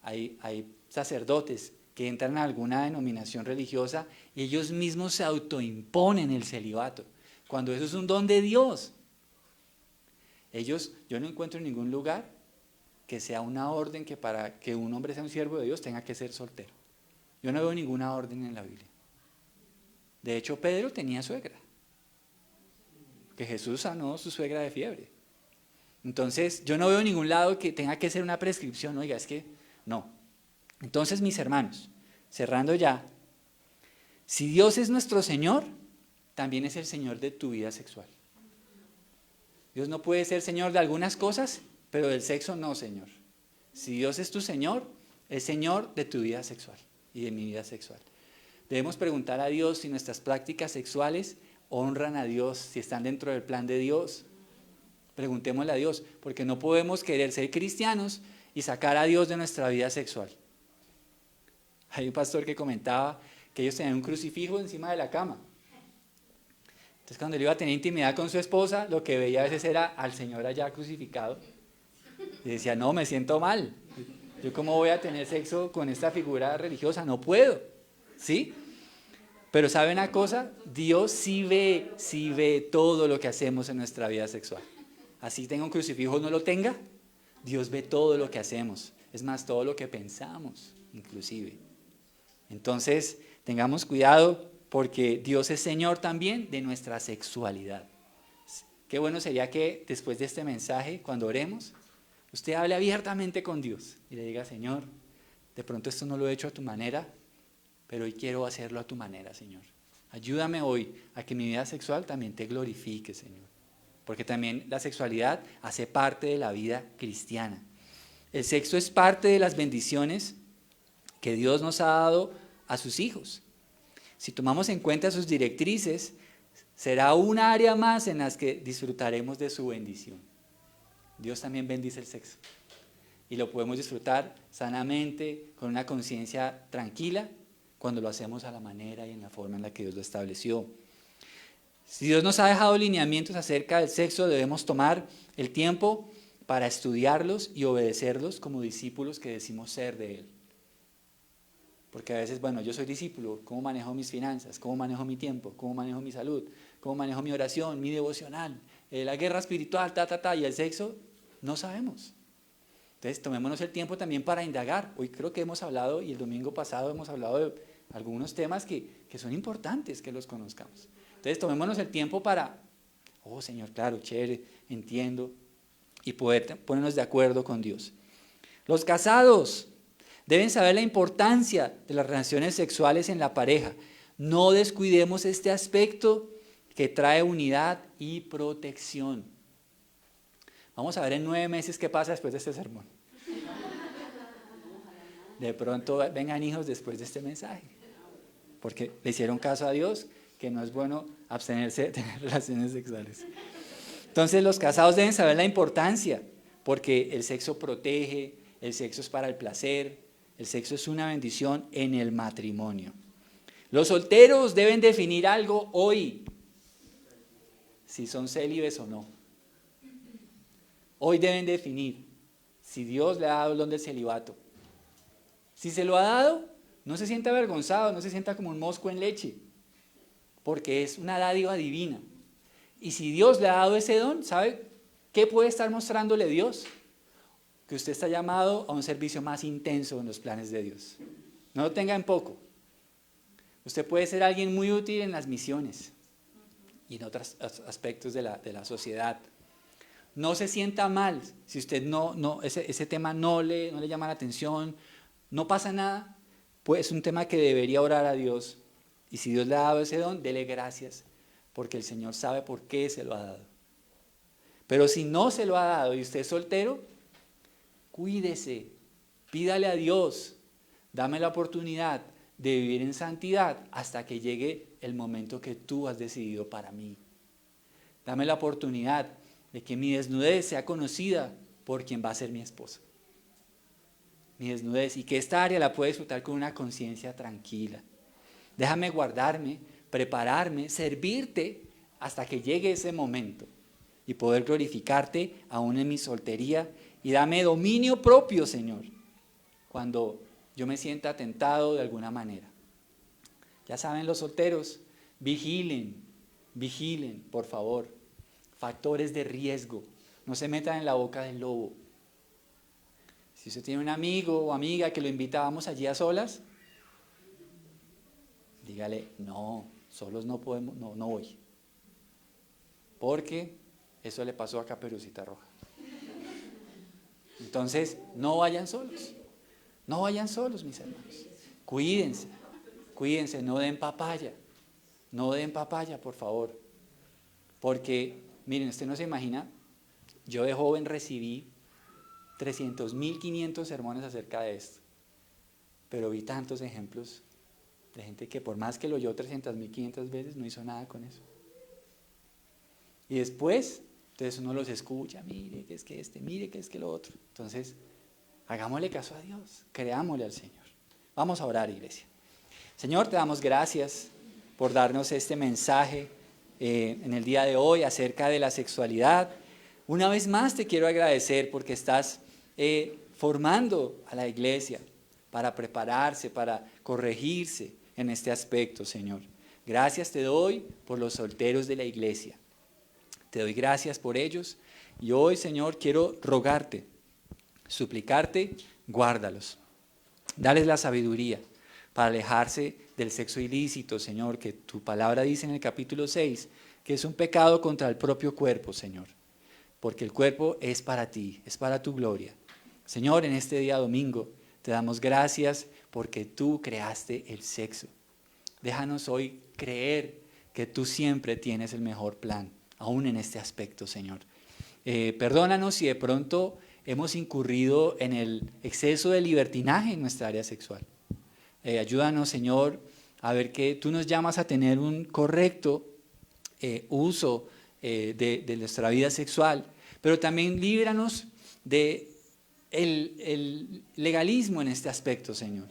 Speaker 1: Hay sacerdotes que entran a alguna denominación religiosa y ellos mismos se autoimponen el celibato, cuando eso es un don de Dios. Yo no encuentro en ningún lugar que sea una orden que para que un hombre sea un siervo de Dios tenga que ser soltero. Yo no veo ninguna orden en la Biblia. De hecho, Pedro tenía suegra, que Jesús sanó su suegra de fiebre. Entonces, yo no veo en ningún lado que tenga que ser una prescripción, oiga, es que no. Entonces, mis hermanos, cerrando ya, si Dios es nuestro Señor, también es el Señor de tu vida sexual. Dios no puede ser Señor de algunas cosas, pero del sexo no, Señor. Si Dios es tu Señor, es Señor de tu vida sexual y de mi vida sexual. Debemos preguntar a Dios si nuestras prácticas sexuales honran a Dios, si están dentro del plan de Dios. Preguntémosle a Dios, porque no podemos querer ser cristianos y sacar a Dios de nuestra vida sexual. Hay un pastor que comentaba que ellos tenían un crucifijo encima de la cama. Entonces cuando él iba a tener intimidad con su esposa, lo que veía a veces era al Señor allá crucificado. Y decía, no, me siento mal. ¿Yo cómo voy a tener sexo con esta figura religiosa? No puedo. ¿Sí? Pero ¿sabe una cosa? Dios sí ve todo lo que hacemos en nuestra vida sexual. Así tenga un crucifijo o no lo tenga, Dios ve todo lo que hacemos. Es más, todo lo que pensamos, inclusive. Entonces, tengamos cuidado porque Dios es Señor también de nuestra sexualidad. Qué bueno sería que después de este mensaje, cuando oremos, usted hable abiertamente con Dios y le diga, Señor, de pronto esto no lo he hecho a tu manera, pero hoy quiero hacerlo a tu manera, Señor. Ayúdame hoy a que mi vida sexual también te glorifique, Señor. Porque también la sexualidad hace parte de la vida cristiana. El sexo es parte de las bendiciones que Dios nos ha dado a sus hijos. Si tomamos en cuenta sus directrices, será un área más en las que disfrutaremos de su bendición. Dios también bendice el sexo. Y lo podemos disfrutar sanamente, con una conciencia tranquila, cuando lo hacemos a la manera y en la forma en la que Dios lo estableció. Si Dios nos ha dejado lineamientos acerca del sexo, debemos tomar el tiempo para estudiarlos y obedecerlos como discípulos que decimos ser de Él. Porque a veces, bueno, yo soy discípulo, ¿cómo manejo mis finanzas? ¿Cómo manejo mi tiempo? ¿Cómo manejo mi salud? ¿Cómo manejo mi oración, mi devocional? La guerra espiritual, y el sexo, no sabemos. Entonces, tomémonos el tiempo también para indagar. Hoy creo que hemos hablado, y el domingo pasado hemos hablado de algunos temas que son importantes que los conozcamos. Entonces, Entonces tomémonos el tiempo para, oh Señor, claro, chévere, entiendo, y poder ponernos de acuerdo con Dios. Los casados deben saber la importancia de las relaciones sexuales en la pareja. No descuidemos este aspecto que trae unidad y protección. Vamos a ver en 9 meses qué pasa después de este sermón. De pronto vengan hijos después de este mensaje, porque le hicieron caso a Dios, que no es bueno abstenerse de tener relaciones sexuales. Entonces los casados deben saber la importancia, porque el sexo protege, el sexo es para el placer, el sexo es una bendición en el matrimonio. Los solteros deben definir algo hoy, si son célibes o no. Hoy deben definir si Dios le ha dado el don del celibato. Si se lo ha dado, no se sienta avergonzado, no se sienta como un mosco en leche, porque es una dádiva divina. Y si Dios le ha dado ese don, ¿sabe qué puede estar mostrándole Dios? Que usted está llamado a un servicio más intenso en los planes de Dios. No lo tenga en poco. Usted puede ser alguien muy útil en las misiones y en otros aspectos de la sociedad. No se sienta mal si usted ese tema no le llama la atención, no pasa nada, pues es un tema que debería orar a Dios. Y si Dios le ha dado ese don, dele gracias, porque el Señor sabe por qué se lo ha dado. Pero si no se lo ha dado y usted es soltero, cuídese, pídale a Dios, dame la oportunidad de vivir en santidad hasta que llegue el momento que tú has decidido para mí. Dame la oportunidad de que mi desnudez sea conocida por quien va a ser mi esposa. Mi desnudez, y que esta área la pueda disfrutar con una conciencia tranquila. Déjame guardarme, prepararme, servirte hasta que llegue ese momento y poder glorificarte aún en mi soltería, y dame dominio propio, Señor, cuando yo me sienta tentado de alguna manera. Ya saben los solteros, vigilen, por favor. Factores de riesgo, no se metan en la boca del lobo. Si usted tiene un amigo o amiga que lo invita, vamos allí a solas, dígale, no, solos no podemos, no voy. Porque eso le pasó a Caperucita Roja. Entonces, no vayan solos, mis hermanos. Cuídense, no den papaya, por favor. Porque, miren, usted no se imagina, yo de joven recibí 300.500 sermones acerca de esto, pero vi tantos ejemplos de gente que por más que lo oyó 300.500 veces, no hizo nada con eso. Y después, entonces uno los escucha, mire que es que mire que es que lo otro. Entonces, hagámosle caso a Dios, creámosle al Señor. Vamos a orar, iglesia. Señor, te damos gracias por darnos este mensaje en el día de hoy acerca de la sexualidad. Una vez más te quiero agradecer porque estás formando a la iglesia para prepararse, para corregirse en este aspecto, Señor. Gracias te doy por los solteros de la iglesia. Te doy gracias por ellos y hoy, Señor, quiero rogarte, suplicarte, guárdalos. Dales la sabiduría para alejarse del sexo ilícito, Señor, que tu palabra dice en el capítulo 6, que es un pecado contra el propio cuerpo, Señor. Porque el cuerpo es para ti, es para tu gloria. Señor, en este día domingo te damos gracias porque tú creaste el sexo. Déjanos hoy creer que tú siempre tienes el mejor plan, aún en este aspecto, Señor. Perdónanos si de pronto hemos incurrido en el exceso de libertinaje en nuestra área sexual. Ayúdanos, Señor, a ver que tú nos llamas a tener un correcto uso de nuestra vida sexual, pero también líbranos de el legalismo en este aspecto, Señor,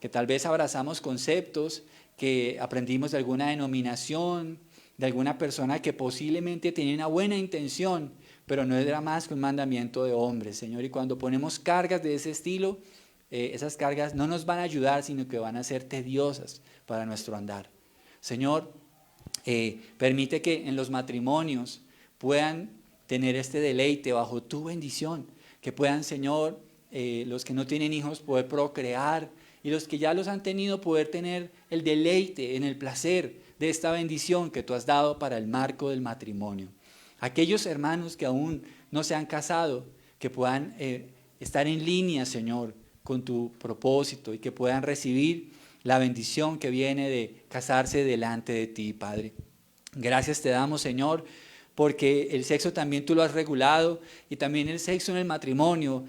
Speaker 1: que tal vez abrazamos conceptos que aprendimos de alguna denominación, de alguna persona que posiblemente tenía una buena intención, pero no era más que un mandamiento de hombres, Señor, y cuando ponemos cargas de ese estilo, esas cargas no nos van a ayudar, sino que van a ser tediosas para nuestro andar. Señor, permite que en los matrimonios puedan tener este deleite bajo tu bendición, que puedan, Señor, los que no tienen hijos poder procrear y los que ya los han tenido poder tener el deleite en el placer de esta bendición que tú has dado para el marco del matrimonio. Aquellos hermanos que aún no se han casado, que puedan estar en línea, Señor, con tu propósito y que puedan recibir la bendición que viene de casarse delante de ti, Padre. Gracias te damos, Señor, porque el sexo también tú lo has regulado y también el sexo en el matrimonio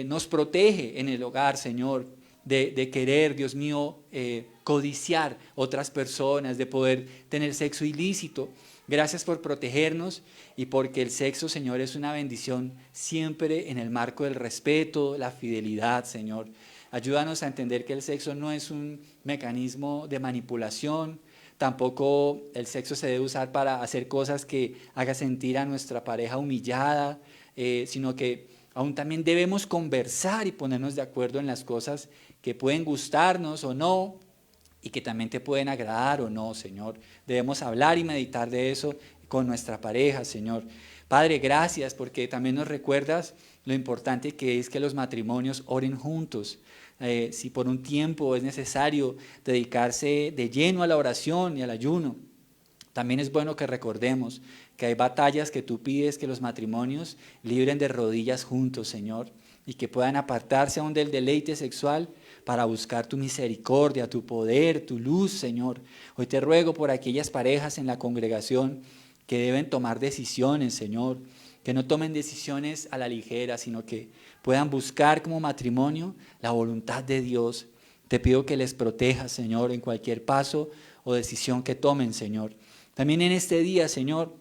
Speaker 1: nos protege en el hogar, Señor, de querer, Dios mío, codiciar otras personas, de poder tener sexo ilícito. Gracias por protegernos y porque el sexo, Señor, es una bendición siempre en el marco del respeto, la fidelidad, Señor. Ayúdanos a entender que el sexo no es un mecanismo de manipulación, tampoco el sexo se debe usar para hacer cosas que haga sentir a nuestra pareja humillada, sino que aún también debemos conversar y ponernos de acuerdo en las cosas que pueden gustarnos o no, y que también te pueden agradar o no, Señor. Debemos hablar y meditar de eso con nuestra pareja, Señor. Padre, gracias porque también nos recuerdas lo importante que es que los matrimonios oren juntos. Si por un tiempo es necesario dedicarse de lleno a la oración y al ayuno, también es bueno que recordemos que hay batallas que tú pides que los matrimonios libren de rodillas juntos, Señor, y que puedan apartarse aún del deleite sexual para buscar tu misericordia, tu poder, tu luz, Señor. Hoy te ruego por aquellas parejas en la congregación que deben tomar decisiones, Señor, que no tomen decisiones a la ligera, sino que puedan buscar como matrimonio la voluntad de Dios. Te pido que les protejas, Señor, en cualquier paso o decisión que tomen, Señor. También en este día, Señor,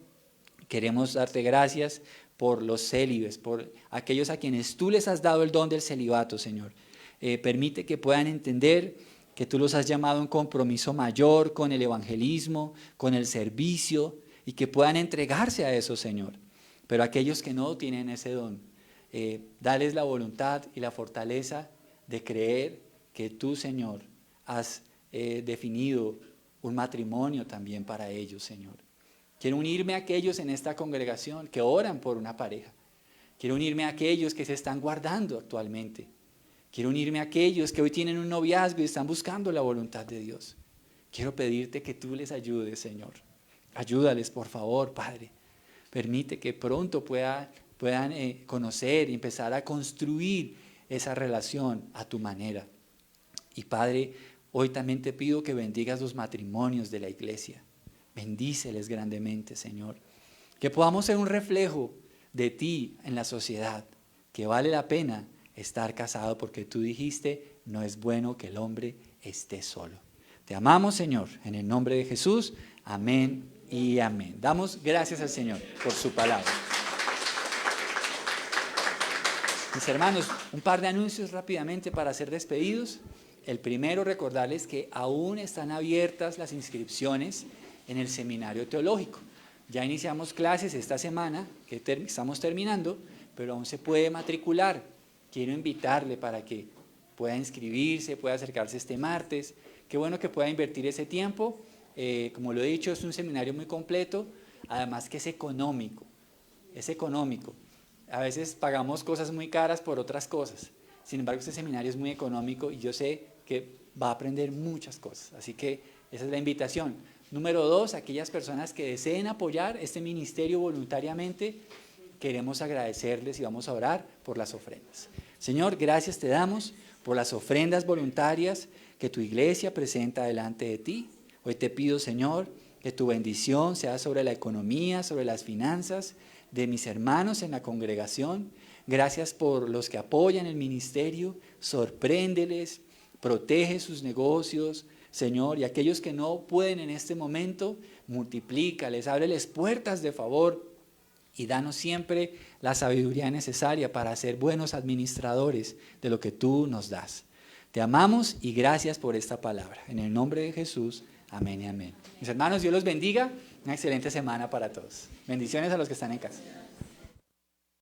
Speaker 1: queremos darte gracias por los célibes, por aquellos a quienes tú les has dado el don del celibato, Señor. Permite que puedan entender que tú los has llamado a un compromiso mayor con el evangelismo, con el servicio, y que puedan entregarse a eso, Señor. Pero aquellos que no tienen ese don, dales la voluntad y la fortaleza de creer que tú, Señor, has definido un matrimonio también para ellos, Señor. Quiero unirme a aquellos en esta congregación que oran por una pareja. Quiero unirme a aquellos que se están guardando actualmente. Quiero unirme a aquellos que hoy tienen un noviazgo y están buscando la voluntad de Dios. Quiero pedirte que tú les ayudes, Señor. Ayúdales, por favor, Padre. Permite que pronto puedan conocer y empezar a construir esa relación a tu manera. Y Padre, hoy también te pido que bendigas los matrimonios de la iglesia. Bendíceles grandemente, Señor. Que podamos ser un reflejo de ti en la sociedad, que vale la pena estar casado porque tú dijiste, no es bueno que el hombre esté solo. Te amamos, Señor, en el nombre de Jesús. Amén y amén. Damos gracias al Señor por su palabra. Mis hermanos, un par de anuncios rápidamente para ser despedidos. El primero, recordarles que aún están abiertas las inscripciones en el seminario teológico. Ya iniciamos clases esta semana, que estamos terminando, pero aún se puede matricular. Quiero invitarle para que pueda inscribirse, pueda acercarse este martes. Qué bueno que pueda invertir ese tiempo. Como lo he dicho, es un seminario muy completo, además que es económico. Es económico. A veces pagamos cosas muy caras por otras cosas. Sin embargo, este seminario es muy económico y yo sé que va a aprender muchas cosas. Así que esa es la invitación. Número 2, aquellas personas que deseen apoyar este ministerio voluntariamente, queremos agradecerles y vamos a orar por las ofrendas. Señor, gracias te damos por las ofrendas voluntarias que tu iglesia presenta delante de ti. Hoy te pido, Señor, que tu bendición sea sobre la economía, sobre las finanzas de mis hermanos en la congregación. Gracias por los que apoyan el ministerio. Sorpréndeles, protege sus negocios, Señor, y aquellos que no pueden en este momento, multiplícales, ábreles puertas de favor y danos siempre la sabiduría necesaria para ser buenos administradores de lo que tú nos das. Te amamos y gracias por esta palabra. En el nombre de Jesús, amén y amén. Mis hermanos, Dios los bendiga. Una excelente semana para todos. Bendiciones a los que están en casa.